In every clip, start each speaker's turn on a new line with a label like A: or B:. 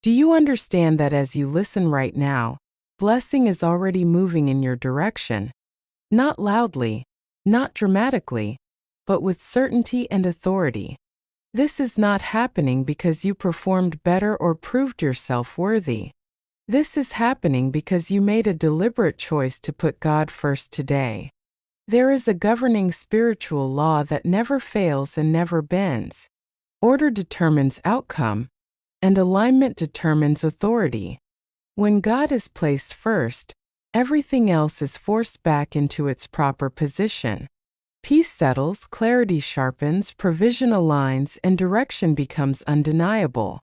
A: Do you understand that as you listen right now, blessing is already moving in your direction? Not loudly, not dramatically, but with certainty and authority. This is not happening because you performed better or proved yourself worthy. This is happening because you made a deliberate choice to put God first today. There is a governing spiritual law that never fails and never bends. Order determines outcome, and alignment determines authority. When God is placed first, everything else is forced back into its proper position. Peace settles, clarity sharpens, provision aligns, and direction becomes undeniable.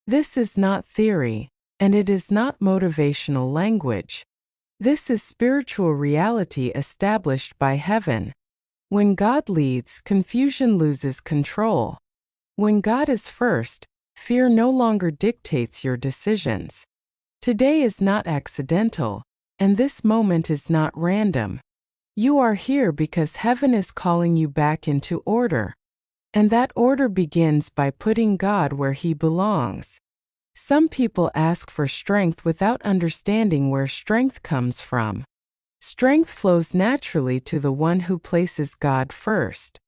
A: This is not theory, and it is not motivational language. This is spiritual reality established by heaven. When God leads, confusion loses control. When God is first, fear no longer dictates your decisions. Today is not accidental, and this moment is not random. You are here because heaven is calling you back into order. And that order begins by putting God where He belongs. Some people ask for strength without understanding where strength comes from. Strength flows naturally to the one who places God first.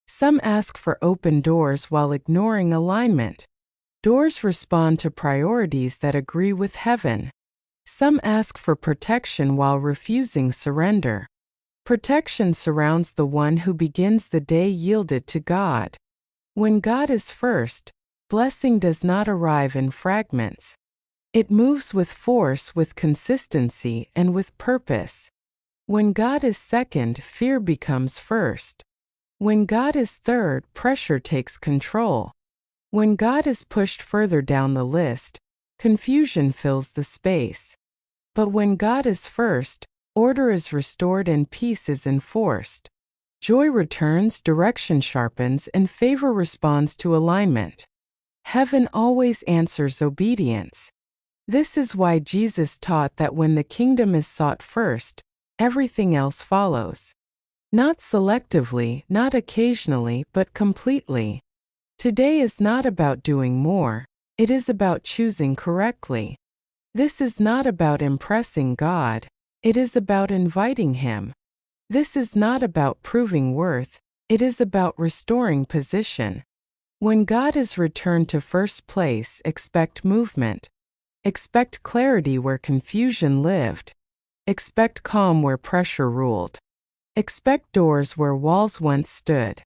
A: Some ask for open doors while ignoring alignment. Doors respond to priorities that agree with heaven. Some ask for protection while refusing surrender. Protection surrounds the one who begins the day yielded to God. When God is first, blessing does not arrive in fragments. It moves with force, with consistency, and with purpose. When God is second, fear becomes first. When God is third, pressure takes control. When God is pushed further down the list, confusion fills the space. But when God is first, order is restored and peace is enforced. Joy returns, direction sharpens, and favor responds to alignment. Heaven always answers obedience. This is why Jesus taught that when the kingdom is sought first, everything else follows. Not selectively, not occasionally, but completely. Today is not about doing more, it is about choosing correctly. This is not about impressing God, it is about inviting Him. This is not about proving worth, it is about restoring position. When God is returned to first place, expect movement. Expect clarity where confusion lived. Expect calm where pressure ruled. Expect doors where walls once stood.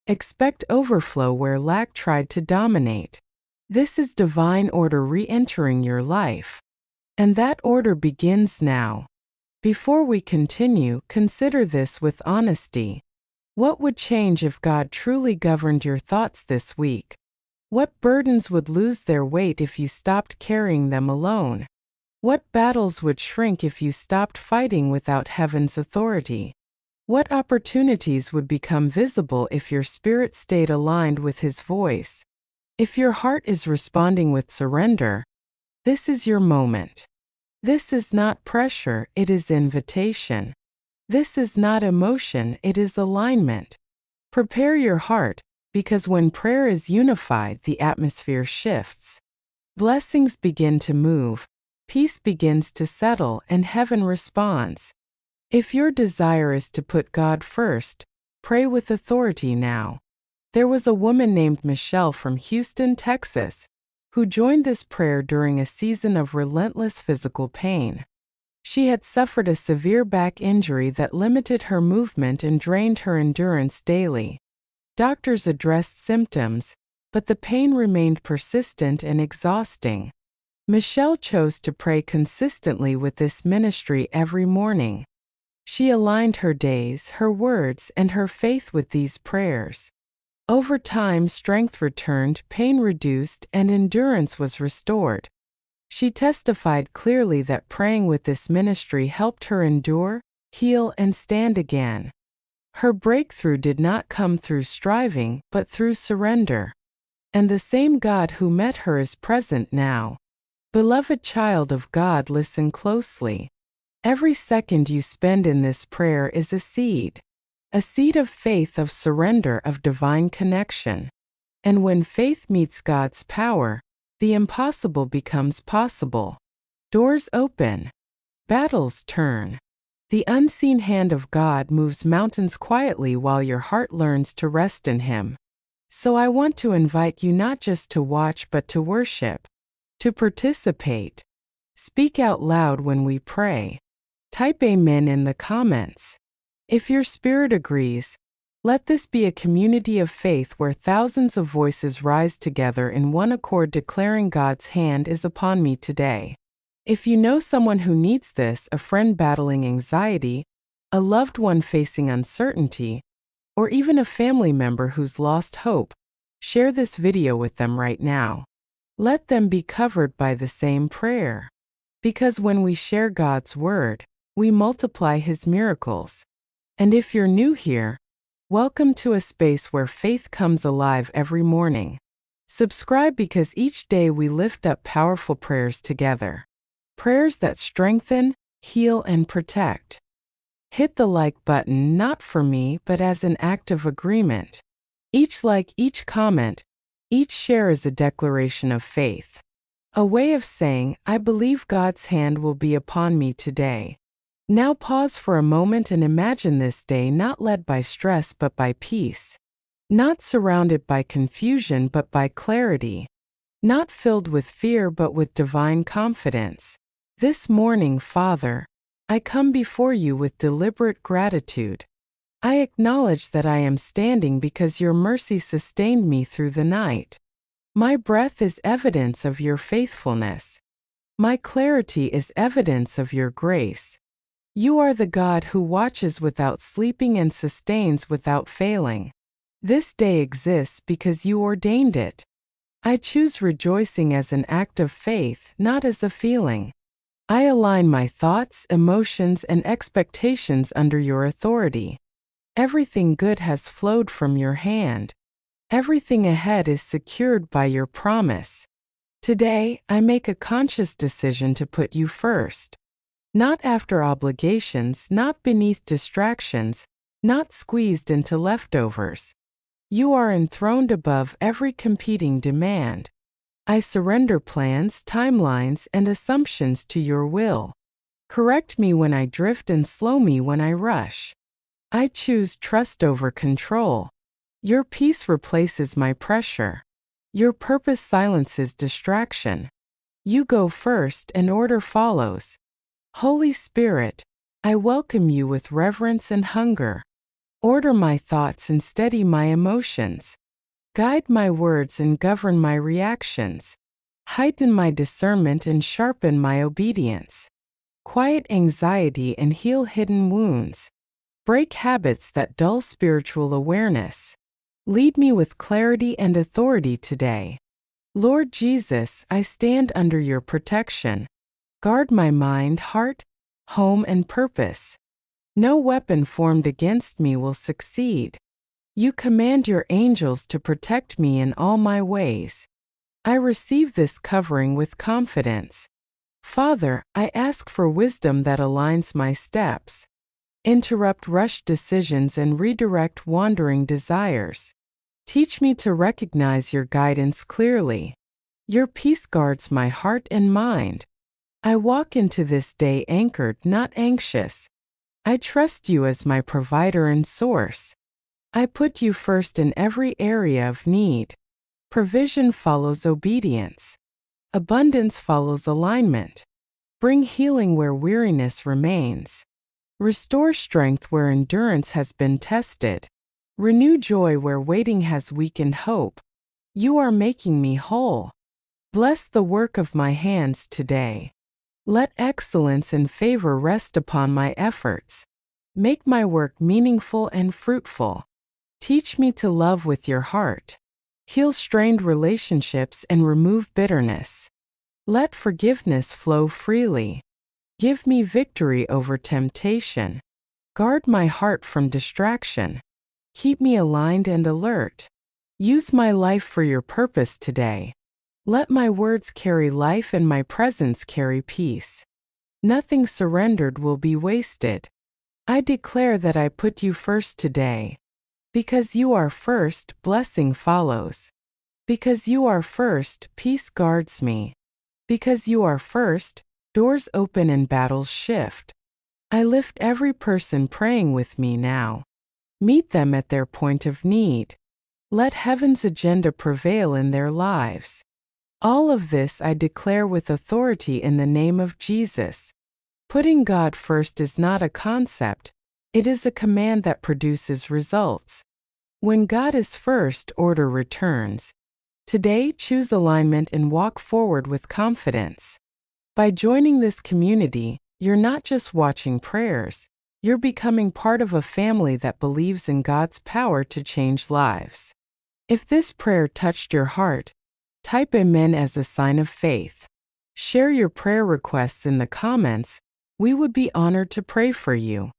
A: Expect overflow where lack tried to dominate. This is divine order re-entering your life. And that order begins now. Before we continue, consider this with honesty. What would change if God truly governed your thoughts this week? What burdens would lose their weight if you stopped carrying them alone? What battles would shrink if you stopped fighting without heaven's authority? What opportunities would become visible if your spirit stayed aligned with His voice? If your heart is responding with surrender, this is your moment. This is not pressure, it is invitation. This is not emotion, it is alignment. Prepare your heart, because when prayer is unified, the atmosphere shifts. Blessings begin to move, peace begins to settle, and heaven responds. If your desire is to put God first, pray with authority now. There was a woman named Michelle from Houston, Texas, who joined this prayer during a season of relentless physical pain. She had suffered a severe back injury that limited her movement and drained her endurance daily. Doctors addressed symptoms, but the pain remained persistent and exhausting. Michelle chose to pray consistently with this ministry every morning. She aligned her days, her words, and her faith with these prayers. Over time, strength returned, pain reduced, and endurance was restored. She testified clearly that praying with this ministry helped her endure, heal, and stand again. Her breakthrough did not come through striving, but through surrender. And the same God who met her is present now. Beloved child of God, listen closely. Every second you spend in this prayer is a seed of faith, of surrender, of divine connection. And when faith meets God's power, the impossible becomes possible. Doors open. Battles turn. The unseen hand of God moves mountains quietly while your heart learns to rest in Him. So I want to invite you not just to watch but to worship, to participate. Speak out loud when we pray. Type Amen in the comments. If your spirit agrees, let this be a community of faith where thousands of voices rise together in one accord declaring God's hand is upon me today. If you know someone who needs this, a friend battling anxiety, a loved one facing uncertainty, or even a family member who's lost hope, share this video with them right now. Let them be covered by the same prayer. Because when we share God's word, we multiply His miracles. And if you're new here, welcome to a space where faith comes alive every morning. Subscribe because each day we lift up powerful prayers together. Prayers that strengthen, heal, and protect. Hit the like button not for me but as an act of agreement. Each like, each comment, each share is a declaration of faith. A way of saying, I believe God's hand will be upon me today. Now pause for a moment and imagine this day not led by stress but by peace. Not surrounded by confusion but by clarity. Not filled with fear but with divine confidence. This morning, Father, I come before you with deliberate gratitude. I acknowledge that I am standing because your mercy sustained me through the night. My breath is evidence of your faithfulness. My clarity is evidence of your grace. You are the God who watches without sleeping and sustains without failing. This day exists because you ordained it. I choose rejoicing as an act of faith, not as a feeling. I align my thoughts, emotions, and expectations under your authority. Everything good has flowed from your hand. Everything ahead is secured by your promise. Today, I make a conscious decision to put you first. Not after obligations, not beneath distractions, not squeezed into leftovers. You are enthroned above every competing demand. I surrender plans, timelines, and assumptions to your will. Correct me when I drift and slow me when I rush. I choose trust over control. Your peace replaces my pressure. Your purpose silences distraction. You go first and order follows. Holy Spirit, I welcome you with reverence and hunger. Order my thoughts and steady my emotions. Guide my words and govern my reactions. Heighten my discernment and sharpen my obedience. Quiet anxiety and heal hidden wounds. Break habits that dull spiritual awareness. Lead me with clarity and authority today. Lord Jesus, I stand under your protection. Guard my mind, heart, home, and purpose. No weapon formed against me will succeed. You command your angels to protect me in all my ways. I receive this covering with confidence. Father, I ask for wisdom that aligns my steps. Interrupt rushed decisions and redirect wandering desires. Teach me to recognize your guidance clearly. Your peace guards my heart and mind. I walk into this day anchored, not anxious. I trust you as my provider and source. I put you first in every area of need. Provision follows obedience. Abundance follows alignment. Bring healing where weariness remains. Restore strength where endurance has been tested. Renew joy where waiting has weakened hope. You are making me whole. Bless the work of my hands today. Let excellence and favor rest upon my efforts. Make my work meaningful and fruitful. Teach me to love with your heart. Heal strained relationships and remove bitterness. Let forgiveness flow freely. Give me victory over temptation. Guard my heart from distraction. Keep me aligned and alert. Use my life for your purpose today. Let my words carry life and my presence carry peace. Nothing surrendered will be wasted. I declare that I put you first today. Because you are first, blessing follows. Because you are first, peace guards me. Because you are first, doors open and battles shift. I lift every person praying with me now. Meet them at their point of need. Let heaven's agenda prevail in their lives. All of this I declare with authority in the name of Jesus. Putting God first is not a concept, it is a command that produces results. When God is first, order returns. Today, choose alignment and walk forward with confidence. By joining this community, you're not just watching prayers, you're becoming part of a family that believes in God's power to change lives. If this prayer touched your heart, type Amen as a sign of faith. Share your prayer requests in the comments. We would be honored to pray for you.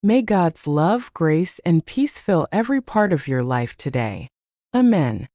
A: May God's love, grace, and peace fill every part of your life today. Amen.